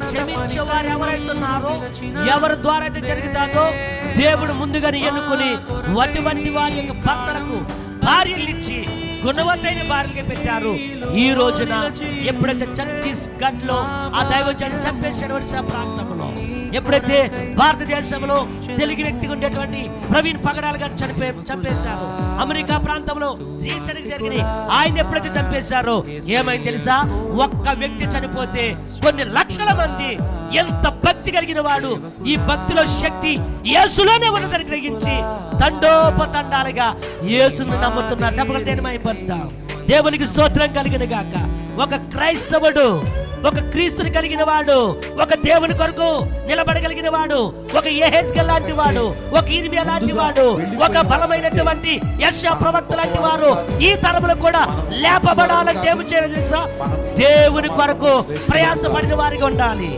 క్షమించేవారు ఎవరైతున్నారో, ఎవరి ద్వారా అయితే జరుగుతుందో దేవుడు ముందుగానే ఎన్నుకుని అటువంటి వారి యొక్క భర్తలకు భార్యలిచ్చి గుణవత్తైన భార్యలుగా పెట్టారు. ఈ రోజున ఎప్పుడైతే ఛత్తీస్గఢ్ లో ఆ దైవజనుడు చంపేశారు, ఒడిశా ప్రాంతంలో, ఎప్పుడైతే భారతదేశంలో తెలుగు వ్యక్తిగా ఉండేటువంటి ప్రవీణ్ పగడాల్ గారు చంపేశారు, అమెరికా ప్రాంతంలో రీసెంట్ జరిగిన ఆయన ఎప్పుడైతే చంపేశారో ఏమైంది తెలుసా? ఒక్క వ్యక్తి చనిపోతే కొన్ని లక్షల మంది ఎంత భక్తి కలిగిన వాడు, ఈ భక్తిలో శక్తి యేసులోనే ఉన్నదని గ్రహించి తండోపతండాలుగా యేసుని నమ్ముతున్నారు. చెప్పగలిగితే మైపడతాం. దేవునికి స్తోత్రం కలిగిన గాక. ఒక క్రైస్తవుడు, ఒక క్రీస్తుని కలిగిన వాడు, ఒక దేవుని కొరకు నిలబడగలిగిన వాడు, ఒక యెహెజ్కేల్ లాంటి వాడు, ఒక ఇర్మియా లాంటి వాడు, ఒక బలమైనటువంటి యెషయా ప్రవక్త లాంటి వారు ఈ తరములో కూడా లేపబడాలని దేవుని చేయాలి తెలుసా? దేవుని కొరకు ప్రయాసపడిన వారిగా ఉండాలి.